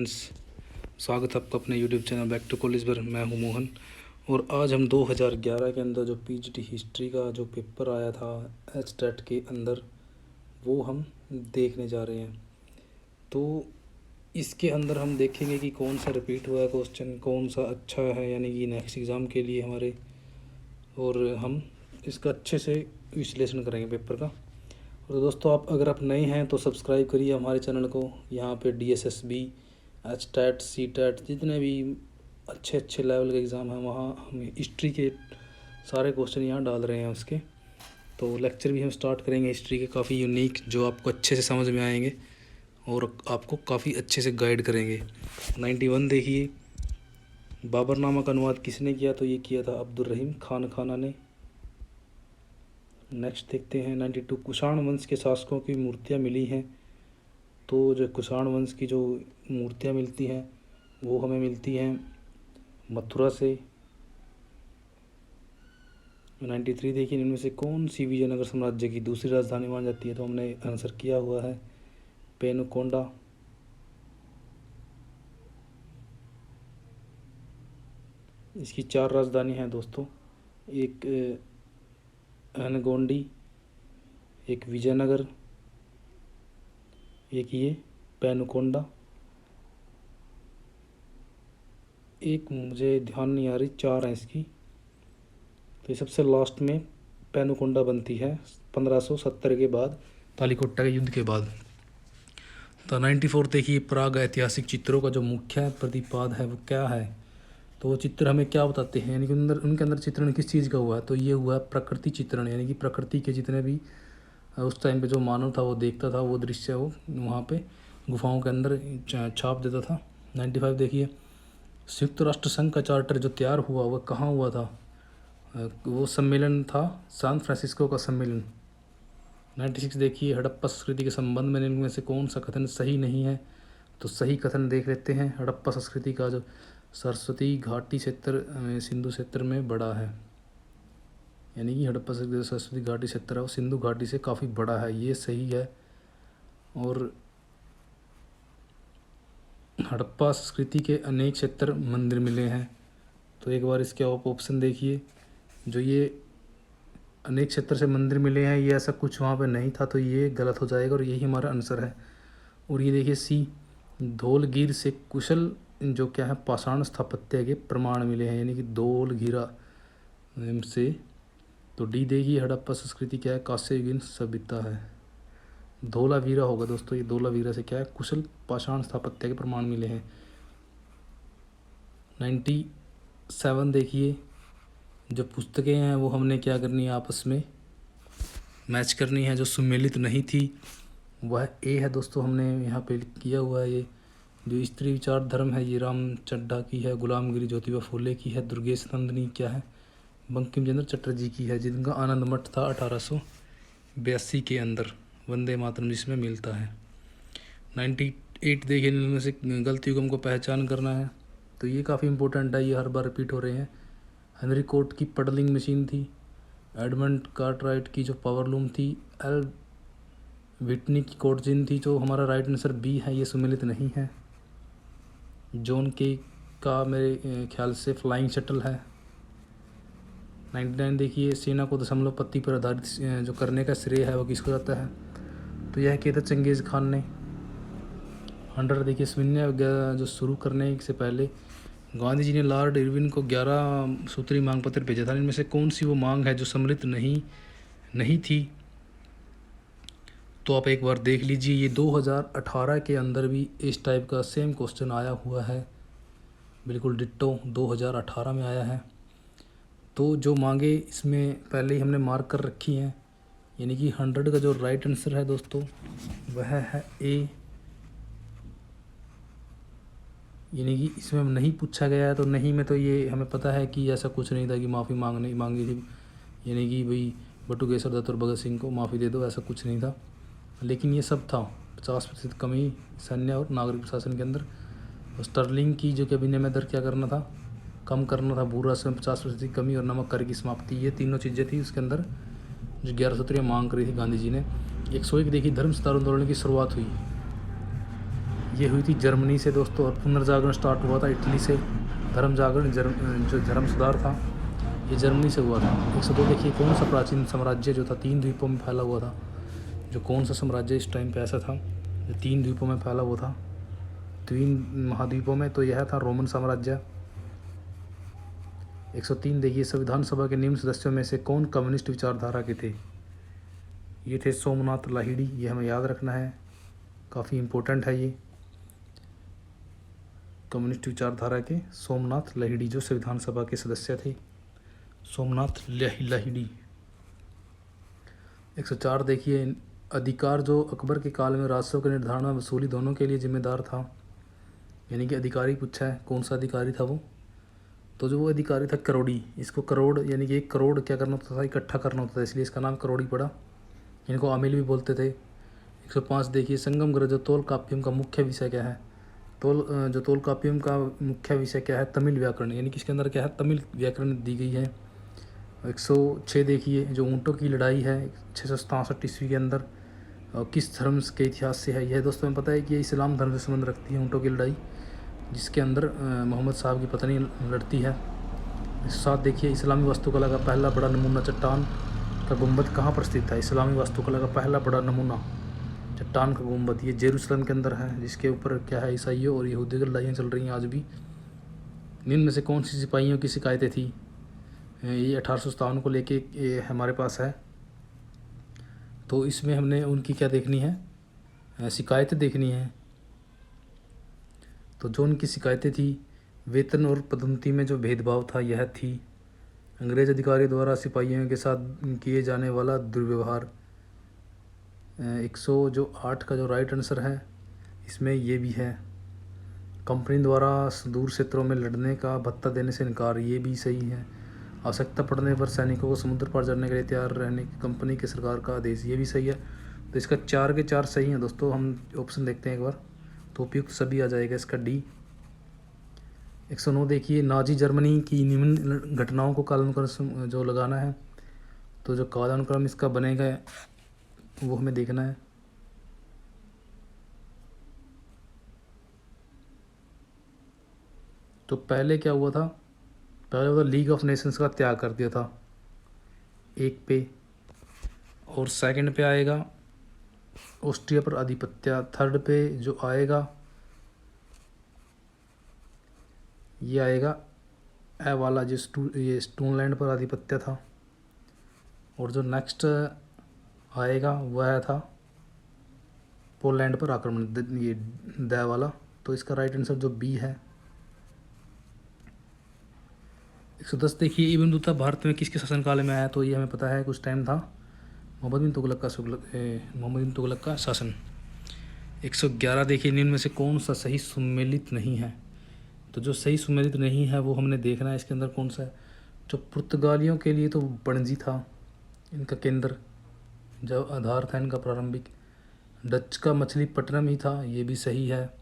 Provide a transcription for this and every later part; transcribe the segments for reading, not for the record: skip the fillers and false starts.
Friends, स्वागत है आपका अपने YouTube channel back to college पर। मैं हूं मोहन और आज हम 2011 के अंदर जो पीजीटी हिस्ट्री का जो पेपर आया था एचटेट के अंदर वो हम देखने जा रहे हैं। तो इसके अंदर हम देखेंगे कि कौन सा रिपीट हुआ है क्वेश्चन, कौन सा अच्छा है यानी कि नेक्स्ट एग्ज़ाम के लिए हमारे, और हम इसका अच्छे से विश्लेषण करेंगे पेपर का। और दोस्तों अगर आप नए हैं तो सब्सक्राइब करिए हमारे चैनल को। यहाँ पे DSSB, एचटेट, सीटेट जितने भी अच्छे लेवल के एग्ज़ाम हैं वहाँ हम हिस्ट्री के सारे क्वेश्चन यहाँ डाल रहे हैं उसके। तो लेक्चर भी हम स्टार्ट करेंगे हिस्ट्री के, काफ़ी यूनिक, जो आपको अच्छे से समझ में आएंगे और आपको काफ़ी अच्छे से गाइड करेंगे। 91 देखिए, बाबरनामा का अनुवाद किसने किया? तो ये किया था अब्दुल रहीम खान खाना ने। नेक्स्ट देखते हैं 92, कुषाण वंश के शासकों की मूर्तियाँ मिली हैं। तो जो कुषाण वंश की जो मूर्तियाँ मिलती हैं वो हमें मिलती हैं मथुरा से। 93 देखिए, इनमें से कौन सी विजयनगर साम्राज्य की दूसरी राजधानी मानी जाती है? तो हमने आंसर किया हुआ है पेनुकोंडा। इसकी 4 राजधानी हैं दोस्तों, एक अनगोंडी, एक विजयनगर, एक ये पेनुकोंडा, एक मुझे ध्यान नहीं आ रही, 4 हैं इसकी। तो ये सबसे लास्ट में पेनुकोंडा बनती है 1570 के बाद, तालिकोटा के युद्ध के बाद। तो 94 देखिए, प्राग ऐतिहासिक चित्रों का जो मुख्य प्रतिपाद है वो क्या है? तो वो चित्र हमें क्या बताते हैं, यानी कि उनके अंदर चित्रण किस चीज़ का हुआ है? तो ये हुआ है प्रकृति चित्रण, यानी कि प्रकृति के जितने भी उस टाइम पे जो मानव था वो देखता था, वो दृश्य वो वहाँ पे गुफाओं के अंदर छाप देता था। 95 देखिए, संयुक्त राष्ट्र संघ का चार्टर जो तैयार हुआ वह कहाँ हुआ था? वो सम्मेलन था सैन फ्रांसिस्को का सम्मेलन। 96 देखिए, हड़प्पा संस्कृति के संबंध में इनमें से कौन सा कथन सही नहीं है? तो सही कथन देख लेते हैं। हड़प्पा संस्कृति का जो सरस्वती घाटी क्षेत्र सिंधु क्षेत्र में बड़ा है, यानी कि हड़प्पा संस्कृति सरस्वती घाटी क्षेत्र है वो सिंधु घाटी से काफ़ी बड़ा है, ये सही है। और हड़प्पा संस्कृति के अनेक क्षेत्र मंदिर मिले हैं। तो एक बार इसके आप ऑप्शन देखिए, जो ये अनेक क्षेत्र से मंदिर मिले हैं ये ऐसा कुछ वहाँ पे नहीं था, तो ये गलत हो जाएगा और यही हमारा आंसर है। और ये देखिए सी, धौलगीर से कुशल जो क्या है पाषाण स्थापत्य के प्रमाण मिले हैं, यानी कि धौलगीरा से। तो डी देखिए, हड़प्पा संस्कृति क्या है? कांस्ययुगीन सभ्यता है, धौलावीरा होगा दोस्तों। ये धौलावीरा से क्या है? कुशल पाषाण स्थापत्य के प्रमाण मिले हैं। 97 देखिए, जो पुस्तकें हैं वो हमने क्या करनी है, आपस में मैच करनी है। जो सुमेलित नहीं थी वह ए है दोस्तों, हमने यहाँ पे किया हुआ है। ये जो स्त्री विचार धर्म है ये राम चड्ढा की है, गुलामगिरी ज्योतिबा फूले की है, दुर्गेश नंदिनी क्या है? बंकिम चंद्र चटर्जी की है, जिनका आनंद मठ था 1882 के अंदर, वंदे मातरम जिसमें मिलता है। 98 देखिए, इनमें से गलत युग्म को पहचान करना है। तो ये काफ़ी इंपॉर्टेंट है, ये हर बार रिपीट हो रहे हैं। हेनरी कोट की पडलिंग मशीन थी, एडमंड कार्टराइट की जो पावर लूम थी, एल विटनी की कोटजिन थी। जो हमारा राइट आंसर बी है, ये सुमेलित नहीं है। जॉन के का मेरे ख्याल से फ्लाइंग शटल है। 99 देखिए, सेना को दशमलव पत्ती पर आधारित जो करने का श्रेय है वो किसको जाता है? तो यह किया था चंगेज़ खान ने। 100 देखिए, सैन्य जो शुरू करने से पहले गांधी जी ने लॉर्ड इरविन को 11 सूत्री मांग पत्र भेजा था। इनमें से कौन सी वो मांग है जो सम्मिलित नहीं थी? तो आप एक बार देख लीजिए, ये 2018 के अंदर भी इस टाइप का सेम क्वेश्चन आया हुआ है, बिल्कुल डिट्टो 2018 में आया है। तो जो मांगे इसमें पहले ही हमने मार्क कर रखी हैं, यानी कि 100 का जो राइट आंसर है दोस्तों वह है ए, यानी कि इसमें नहीं पूछा गया है। तो नहीं में तो ये हमें पता है कि ऐसा कुछ नहीं था कि माफ़ी मांगी थी, यानी कि भाई बटुकेश्वर दत्त और भगत सिंह को माफ़ी दे दो, ऐसा कुछ नहीं था। लेकिन ये सब था 50% कमी सैन्य और नागरिक प्रशासन के अंदर। स्टर्लिंग की जो कि विनिमय दर क्या करना था? कम करना था। भू राजस्व में 50% कमी और नमक कर की समाप्ति, ये तीनों चीज़ें थी उसके अंदर जो 11 सूत्रीय मांग करी थी गांधी जी ने। 101 देखिए, धर्म सुधार आंदोलन की शुरुआत हुई, ये हुई थी जर्मनी से दोस्तों। और पुनर्जागरण स्टार्ट हुआ था इटली से। धर्म जागरण जो धर्म सुधार था ये जर्मनी से हुआ था। 102 देखिए कौन सा प्राचीन साम्राज्य जो था 3 द्वीपों में फैला हुआ था, जो कौन सा साम्राज्य इस टाइम पे ऐसा था जो 3 द्वीपों में फैला हुआ था, 3 महाद्वीपों में, तो यह था रोमन साम्राज्य। 103 देखिए संविधान सभा के निम्न सदस्यों में से कौन कम्युनिस्ट विचारधारा के थे। ये थे सोमनाथ लाहिड़ी, ये हमें याद रखना है, काफ़ी इम्पोर्टेंट है ये। कम्युनिस्ट विचारधारा के सोमनाथ लाहिड़ी जो संविधान सभा के सदस्य थे, सोमनाथ लाहिड़ी। 104 देखिए अधिकार जो अकबर के काल में राजस्व के निर्धारण और वसूली दोनों के लिए जिम्मेदार था, यानी कि अधिकारी पूछा है कौन सा अधिकारी था वो, तो जो वो अधिकारी था करोड़ी। इसको करोड़ यानी कि 1 करोड़ क्या करना होता था, इकट्ठा करना होता था, इसलिए इसका नाम करोड़ी पड़ा। इनको आमिल भी बोलते थे। 105 देखिए संगम ग्रह जो तोल काव्यम का मुख्य विषय क्या है। तोल काव्यम का मुख्य विषय क्या है, तमिल व्याकरण, यानी कि इसके अंदर क्या है, तमिल व्याकरण दी गई है। 106 देखिए जो ऊँटों की लड़ाई है 667 ईस्वी के अंदर किस धर्म के इतिहास से है। यह दोस्तों में पता है कि ये इस्लाम धर्म से संबंध रखती है ऊँटों की लड़ाई, जिसके अंदर मोहम्मद साहब की पत्नी लड़ती है। 107 देखिए इस्लामी वास्तुकला का पहला बड़ा नमूना चट्टान का गुंबद कहाँ पर स्थित है। इस्लामी वास्तुकला का पहला बड़ा नमूना चट्टान का गुंबद ये जेरूसलम के अंदर है, जिसके ऊपर क्या है ईसाइयों और यहूदियों की लड़ाइयाँ चल रही हैं आज भी। निम्न में से कौन सी सिपाहियों की शिकायतें थी। ये 1857 को लेके हमारे पास है, तो इसमें हमने उनकी क्या देखनी है, शिकायतें देखनी है। तो जो उनकी शिकायतें थी, वेतन और पदोन्नति में जो भेदभाव था यह थी। अंग्रेज अधिकारियों द्वारा सिपाहियों के साथ किए जाने वाला दुर्व्यवहार। 108 का जो राइट आंसर है इसमें ये भी है। कंपनी द्वारा दूर क्षेत्रों में लड़ने का भत्ता देने से इनकार, ये भी सही है। आवश्यकता पड़ने पर सैनिकों को समुद्र पार चढ़ने के लिए तैयार रहने की कंपनी के सरकार का आदेश, ये भी सही है। तो इसका 4 के 4 सही हैं दोस्तों। हम ऑप्शन देखते हैं एक बार, तो उपयुक्त सभी आ जाएगा इसका डी। 109 देखिए नाजी जर्मनी की निम्न घटनाओं को कालानुक्रम जो लगाना है, तो जो कालानुक्रम इसका बनेगा वो हमें देखना है। तो पहले क्या हुआ था, पहले हुआ था लीग ऑफ नेशंस का त्याग कर दिया था 1 पे, और सेकंड पे आएगा ऑस्ट्रिया पर आधिपत्य, थर्ड पे जो आएगा ये आएगा ए वाला ये स्टोनलैंड पर आधिपत्य था, और जो नेक्स्ट आएगा वह था पोलैंड पर आक्रमण, ये द वाला। तो इसका राइट आंसर जो बी है। 110 देखिए इब्न बतूता भारत में किसके शासनकाल में आया, तो ये हमें पता है कुछ टाइम था मोहम्मद बिन तुगलक का शासन। 111 देखिए निम्न में से कौन सा सही सुमेलित नहीं है। तो जो सही सुमेलित नहीं है वो हमने देखना है इसके अंदर कौन सा है। जो पुर्तगालियों के लिए तो पणजी था इनका केंद्र, जो आधार था इनका प्रारंभिक। डच का मछलीपट्टनम ही था, ये भी सही है।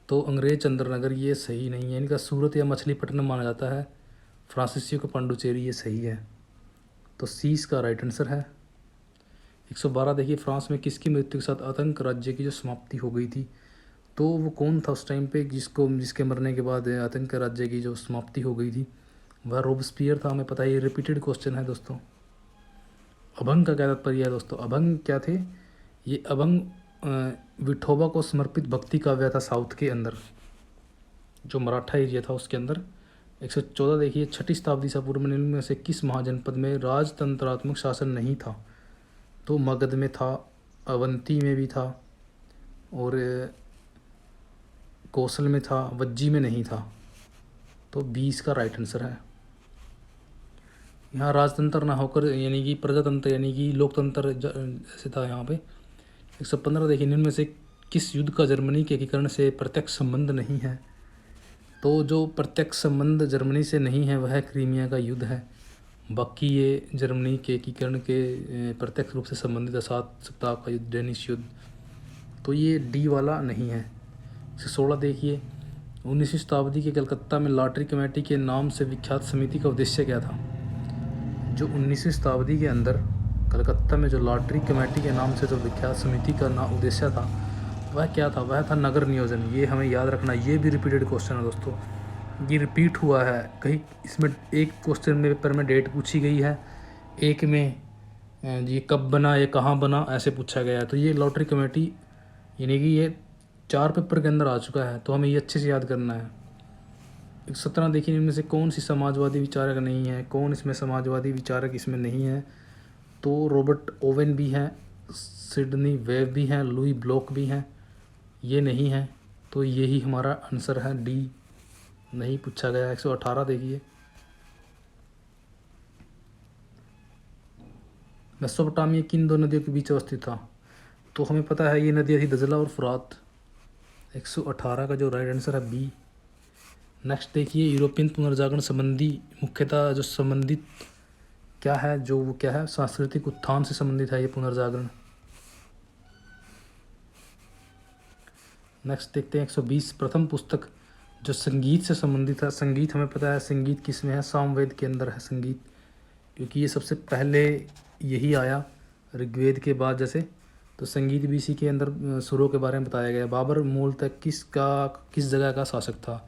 तो अंग्रेज चंद्रनगर ये सही नहीं है, इनका सूरत या मछलीपट्टनम माना जाता है। फ्रांसीसियों का पांडुचेरी ये सही है, तो सी इसका राइट आंसर है। 112 देखिए फ्रांस में किसकी मृत्यु के साथ आतंक राज्य की जो समाप्ति हो गई थी, तो वो कौन था उस टाइम पे जिसके मरने के बाद आतंक राज्य की जो समाप्ति हो गई थी, वह रोबस्पियर था। हमें पता है, ये रिपीटेड क्वेश्चन है दोस्तों। अभंग का क्या तात्पर्य है दोस्तों, अभंग क्या थे, ये अभंग विठोबा को समर्पित भक्ति काव्य था साउथ के अंदर, जो मराठा एरिया था उसके अंदर। 114 देखिए 6ठी शताब्दी से पूर्व निम्न में से किस महाजनपद में राजतंत्रात्मक शासन नहीं था। तो मगध में था, अवंती में भी था, और कौशल में था, वज्जी में नहीं था। तो 20 का राइट आंसर है। यहाँ राजतंत्र ना होकर यानी कि प्रजातंत्र यानी कि लोकतंत्र ऐसे था यहाँ पे। 115 देखिए निम्न में से किस युद्ध का जर्मनी के एकीकरण से प्रत्यक्ष संबंध नहीं है। तो जो प्रत्यक्ष संबंध जर्मनी से नहीं है वह क्रीमिया का युद्ध है, बाकी ये जर्मनी के एकीकरण के प्रत्यक्ष रूप से संबंधित है। 7 सप्ताह का युद्ध, डेनिश युद्ध, तो ये डी वाला नहीं है। 16 देखिए 19वीं शताब्दी के कलकत्ता में लॉटरी कमेटी के नाम से विख्यात समिति का उद्देश्य क्या था। जो 19वीं शताब्दी के अंदर कलकत्ता में जो लॉटरी कमेटी के नाम से जो विख्यात समिति का उद्देश्य था वह क्या था? वह था नगर नियोजन। ये हमें याद रखना, ये भी रिपीटेड क्वेश्चन है दोस्तों, ये रिपीट हुआ है कहीं। इसमें एक क्वेश्चन में पेपर में डेट पूछी गई है, एक में ये कब बना, ये कहाँ बना, ऐसे पूछा गया है। तो ये लॉटरी कमेटी यानी कि ये 4 पेपर के अंदर आ चुका है, तो हमें ये अच्छे से याद करना है। 17 देखिए, इनमें से कौन सी समाजवादी विचारक नहीं है, कौन इसमें समाजवादी विचारक इसमें नहीं है? तो रॉबर्ट ओवेन भी हैं, सिडनी वेव भी हैं, लुई ब्लॉक भी हैं, ये नहीं है। तो यही हमारा आंसर है, डी नहीं पूछा गया। 118 देखिए, मेसोपोटामिया किन दो नदियों के बीच अवस्थित था? तो हमें पता है ये नदियाँ थी दजला और फुरात। 118 का जो राइट आंसर है बी। नेक्स्ट देखिए, यूरोपियन पुनर्जागरण संबंधी मुख्यतः जो संबंधित क्या है, जो वो क्या है, सांस्कृतिक उत्थान से संबंधित है ये पुनर्जागरण। नेक्स्ट देखते हैं 120, प्रथम पुस्तक जो संगीत से संबंधित है। संगीत हमें पता है, संगीत किस में है? सामवेद के अंदर है संगीत, क्योंकि ये सबसे पहले यही आया ऋग्वेद के बाद जैसे। तो संगीत भी इसी के अंदर सुरों के बारे में बताया गया। बाबर मूलतः किस जगह का शासक था?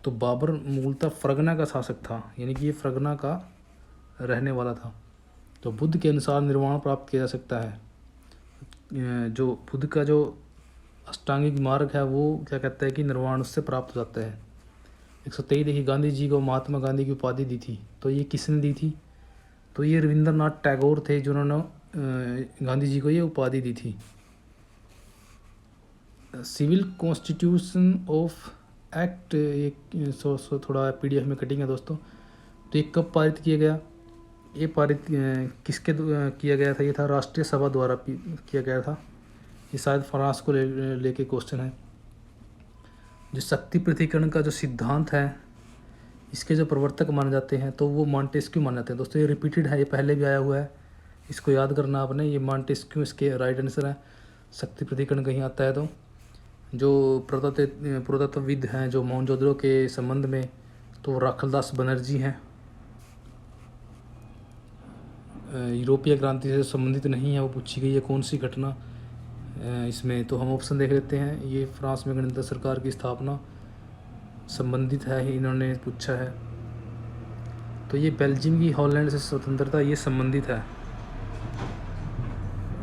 तो बाबर मूलतः फरगना का शासक था, यानी कि ये फरगना का रहने वाला था। तो बुद्ध के अनुसार निर्वाण प्राप्त किया जा सकता है। जो बुद्ध का जो अष्टांगिक मार्ग है वो क्या कहता है कि निर्वाण उससे प्राप्त हो जाता है। 123 देखिए, गांधी जी को महात्मा गांधी की उपाधि दी थी, तो ये किसने दी थी? तो ये रविंद्रनाथ टैगोर थे जिन्होंने गांधी जी को ये उपाधि दी थी। सिविल कॉन्स्टिट्यूशन ऑफ एक्ट, ये थोड़ा PDF में कटिंग है दोस्तों। तो ये कब पारित किया गया? ये पारित किसके किया गया था? ये था राष्ट्रीय सभा द्वारा किया गया था। ये शायद फ्रांस को लेके क्वेश्चन है। जो शक्ति पृथक्करण का जो सिद्धांत है, इसके जो प्रवर्तक माने जाते हैं तो वो मॉन्टेस्क्यू माने जाते हैं। दोस्तों ये रिपीटेड है, ये पहले भी आया हुआ है, इसको याद करना आपने। ये मॉन्टेस्क्यू इसके राइट आंसर है। शक्ति पृथक्करण कहीं आता है तो जो पुरातत्वविद हैं जो मोहनजोदड़ो के संबंध में, तो राखलदास बनर्जी हैं। यूरोपीय क्रांति से संबंधित नहीं है, वो पूछी गई है कौन सी घटना इसमें। तो हम ऑप्शन देख लेते हैं। ये फ्रांस में गणतंत्र सरकार की स्थापना संबंधित है, इन्होंने पूछा है। तो ये बेल्जियम की हॉलैंड से स्वतंत्रता ये संबंधित है।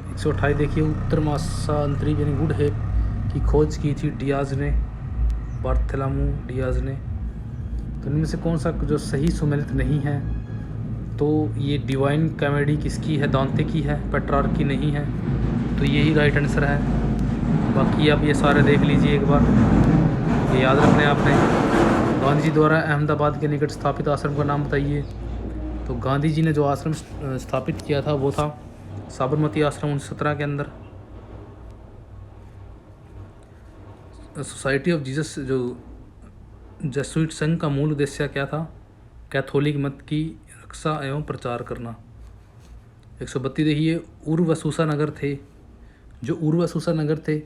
128 देखिए, उत्तर महासागरीय यानी वुड हेप की खोज की थी डियाज ने, बार्थेलोमू डियाज ने। तो इनमें से कौन सा जो सही सुमेलित नहीं है? तो ये डिवाइन कॉमेडी किसकी है? दांते की है, पेट्रार्की नहीं है। तो यही राइट आंसर है। बाकी आप ये सारे देख लीजिए एक बार, ये याद रखना है आपने। गांधी जी द्वारा अहमदाबाद के निकट स्थापित आश्रम का नाम बताइए। तो गांधी जी ने जो आश्रम स्थापित किया था वो था साबरमती आश्रम 1917 के अंदर। सोसाइटी ऑफ जीसस जो जेसुइट संघ का मूल उद्देश्य क्या था? कैथोलिक मत की रक्षा एवं प्रचार करना। 132 देखिए, उर्वसूसा नगर थे, जो उर्वसूसा नगर थे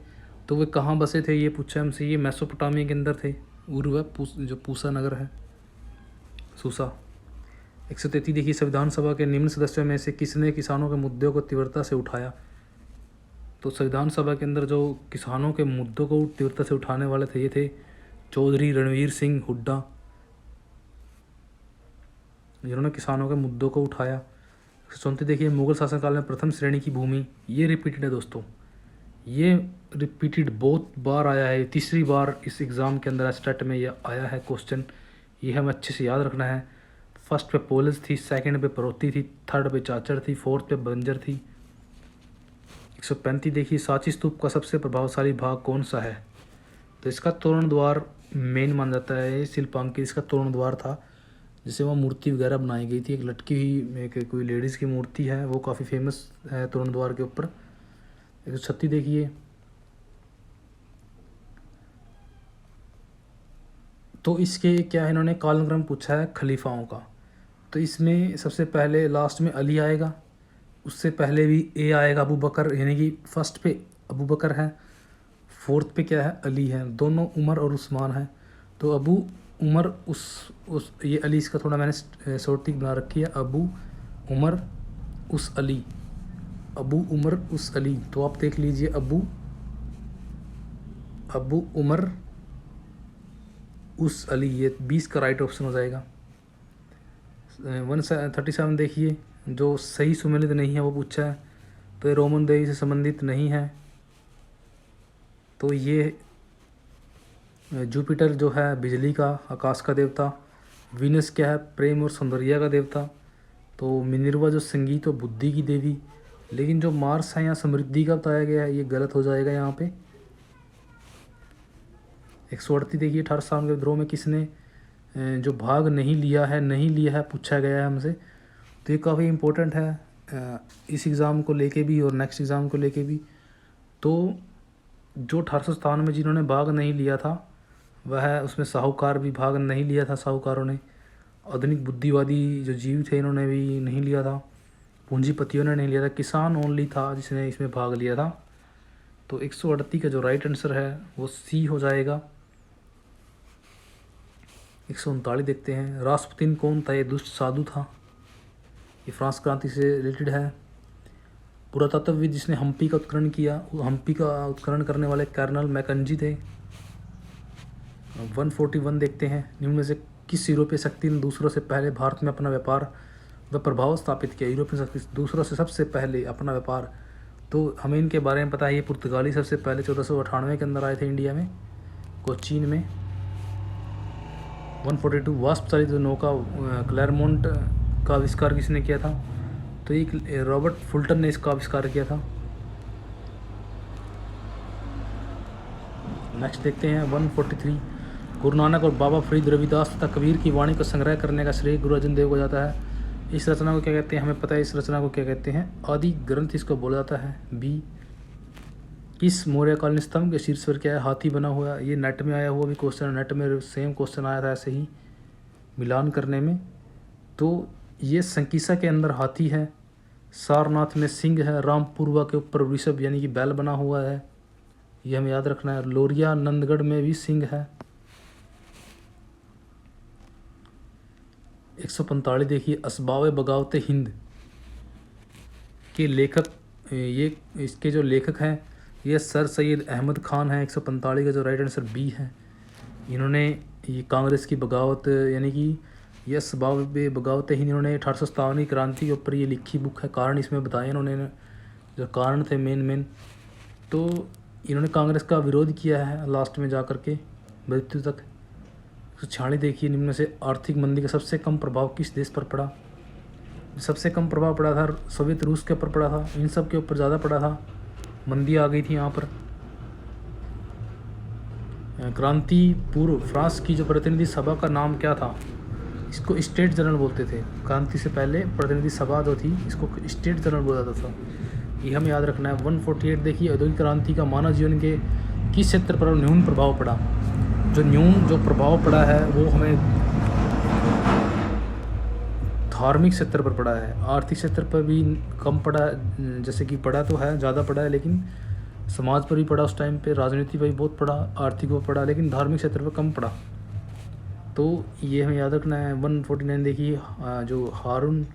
तो वे कहाँ बसे थे? ये पूछा हमसे। ये मेसोपोटामिया के अंदर थे। जो पूसा नगर है, सूसा। 133 देखिए, संविधान सभा के निम्न सदस्यों में से किसने किसानों के मुद्दों को तीव्रता से उठाया? तो संविधान सभा के अंदर जो किसानों के मुद्दों को तीव्रता से उठाने वाले थे ये थे चौधरी रणवीर सिंह हुड्डा, जिन्होंने किसानों के मुद्दों को उठाया। 134 देखिए, मुगल शासनकाल में प्रथम श्रेणी की भूमि, ये रिपीटेड है दोस्तों, ये रिपीटेड बहुत बार आया है। तीसरी बार इस एग्ज़ाम के अंदर स्टेट में ये आया है क्वेश्चन, ये हमें अच्छे से याद रखना है। फर्स्ट पे पोलिस थी, सेकंड पे परोती थी, थर्ड पे चाचर थी, फोर्थ पे बंजर थी। 135 देखिए, सांची स्तूप का सबसे प्रभावशाली भाग कौन सा है? तो इसका तोरण द्वार मेन माना जाता है। शिल्पांकित इसका तोरण द्वार था, जिससे वहाँ मूर्ति वगैरह बनाई गई थी। एक लटकी हुई एक कोई लेडीज़ की मूर्ति है, वो काफ़ी फेमस है तोरण द्वार के ऊपर। 136 देखिए, तो इसके क्या है, इन्होंने कालक्रम पूछा है खलीफाओं का। तो इसमें सबसे पहले लास्ट में अली आएगा, उससे पहले भी ए आएगा अबू बकर, यानी कि फर्स्ट पे अबू बकर है, फोर्थ पे क्या है, अली है। दोनों उमर और उस्मान है। तो अबू उमर उस ये अली, इसका थोड़ा मैंने शॉर्ट बना रखी है, अबू उमर उस अली, अबू उमर उस अली। तो आप देख लीजिए, अबू अबू उमर उस अली, ये 20 का राइट ऑप्शन हो जाएगा। 137 देखिए, जो सही सुमेलित नहीं है वो पूछा है, तो ये रोमन देवी से संबंधित नहीं है। तो ये जुपिटर जो है बिजली का, आकाश का देवता। वीनस क्या है, प्रेम और सौंदर्य का देवता। तो मिनर्वा जो संगीत और बुद्धि की देवी। लेकिन जो मार्स है यहाँ समृद्धि का बताया गया है, ये गलत हो जाएगा यहाँ पे। 138 देखिए, 18 साल के विद्रोह में किसने जो भाग नहीं लिया है पूछा गया है हमसे। तो ये काफ़ी इम्पोर्टेंट है इस एग्ज़ाम को लेके भी और नेक्स्ट एग्ज़ाम को लेके भी। तो जो 1857 में जिन्होंने भाग नहीं लिया था वह, उसमें साहूकार भी भाग नहीं लिया था, साहूकारों ने। आधुनिक बुद्धिवादी जो जीव थे इन्होंने भी नहीं लिया था, पूंजीपतियों ने नहीं लिया था, किसान ओनली था जिसने इसमें भाग लिया था। तो 138 का जो राइट आंसर है वो सी हो जाएगा। 139 देखते हैं, रास्पुतिन कौन था, ये दुष्ट साधु था, ये फ्रांस क्रांति से रिलेटेड है। पुरातत्वविद जिसने हम्पी का उत्खनन किया, हम्पी का उत्खनन करने वाले कर्नल मैकेंजी थे। 141 देखते हैं, निम्न में से किस यूरोपीय शक्ति ने दूसरों से पहले भारत में अपना व्यापार व प्रभाव स्थापित किया। यूरोपीय शक्ति दूसरों से सबसे पहले अपना व्यापार, तो हमें इनके बारे में पता है, ये पुर्तगाली सबसे पहले 1498 के अंदर आए थे इंडिया में, कोचीन में। 142 वास्प चालित नौका क्लैरमोंट का आविष्कार किसने किया था, तो एक रॉबर्ट फुल्टन ने इसका आविष्कार किया था। नेक्स्ट देखते हैं 143, गुरु नानक और बाबा फरीद रविदास तथा कबीर की वाणी को संग्रह करने का श्रेय गुरु अर्जन देव को जाता है। इस रचना को क्या कहते हैं, हमें पता है इस रचना को क्या कहते हैं, आदि ग्रंथ इसको बोला जाता है। बी, किस मौर्यकालीन स्तंभ के शीर्ष पर क्या है, हाथी बना हुआ। ये नेट में आया हुआ भी क्वेश्चन, नेट में सेम क्वेश्चन आया था ऐसे ही मिलान करने में। तो ये संकीसा के अंदर हाथी है, सारनाथ में सिंह है, रामपुरवा के ऊपर वृषभ यानी कि बैल बना हुआ है, ये हमें याद रखना है। लोरिया नंदगढ़ में भी सिंह है। 145 देखिए, असबाव बगावत हिंद के लेखक, ये इसके जो लेखक हैं ये सर सैयद अहमद खान है। 145 का जो राइट आंसर बी है। इन्होंने ये कांग्रेस की बगावत यानी कि ये असबाव बगावत हिंद, इन्होंने 1857 की क्रांति के ऊपर ये लिखी बुक है। कारण इसमें बताए इन्होंने, जो कारण थे मेन तो इन्होंने कांग्रेस का विरोध किया है लास्ट में जा कर के मृत्यु तक। 146 देखिए, निम्न में से आर्थिक मंदी का सबसे कम प्रभाव किस देश पर पड़ा। सबसे कम प्रभाव पड़ा था सोवियत रूस के ऊपर पड़ा था, इन सब के ऊपर ज़्यादा पड़ा था, मंदी आ गई थी यहाँ पर। क्रांति पूर्व फ्रांस की जो प्रतिनिधि सभा का नाम क्या था, इसको स्टेट जनरल बोलते थे। क्रांति से पहले प्रतिनिधि सभा जो थी इसको स्टेट जनरल बोला जाता था, ये हमें याद रखना है। 148 देखिए, औद्योगिक क्रांति का मानव जीवन के किस क्षेत्र पर न्यून प्रभाव पड़ा। जो प्रभाव पड़ा है वो हमें धार्मिक क्षेत्र पर पड़ा है, आर्थिक क्षेत्र पर भी कम पड़ा, जैसे कि पड़ा तो है, ज़्यादा पड़ा है, लेकिन समाज पर भी पड़ा उस टाइम पे, राजनीति पर भी बहुत पड़ा, आर्थिक पर पड़ा, लेकिन धार्मिक क्षेत्र पर कम पड़ा। तो ये हमें याद रखना है। 149 देखिए, जो हारून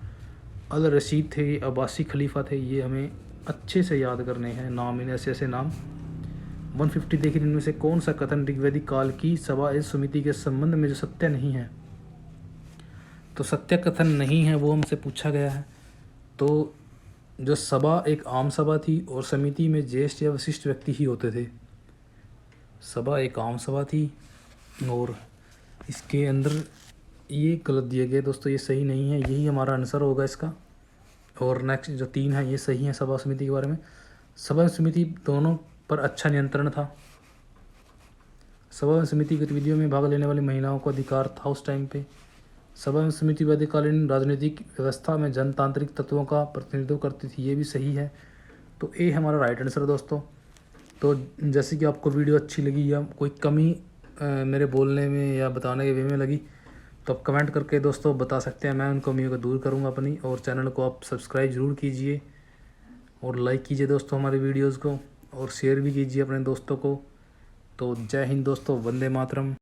अल रशीद थे, अब्बासी खलीफा थे, ये हमें अच्छे से याद करने हैं नाम, इन ऐसे नाम। 150 देखिए, इनमें से कौन सा कथन ऋग्वैदिक काल की सभा इस समिति के संबंध में जो सत्य नहीं है, तो सत्य कथन नहीं है वो हमसे पूछा गया है। तो जो सभा एक आम सभा थी और समिति में ज्येष्ठ या विशिष्ट व्यक्ति ही होते थे। सभा एक आम सभा थी और इसके अंदर ये गलत दिए गए दोस्तों, ये सही नहीं है, यही हमारा आंसर होगा इसका। और नेक्स्ट जो 3 है ये सही है सभा समिति के बारे में। सभा समिति दोनों पर अच्छा नियंत्रण था। सभा समिति गतिविधियों में भाग लेने वाली महिलाओं को अधिकार था उस टाइम पे। सभा समिति वैदिककालीन राजनीतिक व्यवस्था में जनतांत्रिक तत्वों का प्रतिनिधित्व करती थी, ये भी सही है। तो ए हमारा राइट आंसर है दोस्तों। तो जैसे कि आपको वीडियो अच्छी लगी या कोई कमी मेरे बोलने में या बताने के वे में लगी तो आप कमेंट करके दोस्तों बता सकते हैं, मैं उन कमियों को दूर करूंगा अपनी। और चैनल को आप सब्सक्राइब ज़रूर कीजिए और लाइक कीजिए दोस्तों हमारे वीडियोज़ को, और शेयर भी कीजिए अपने दोस्तों को। तो जय हिंद दोस्तों, वंदे मातरम।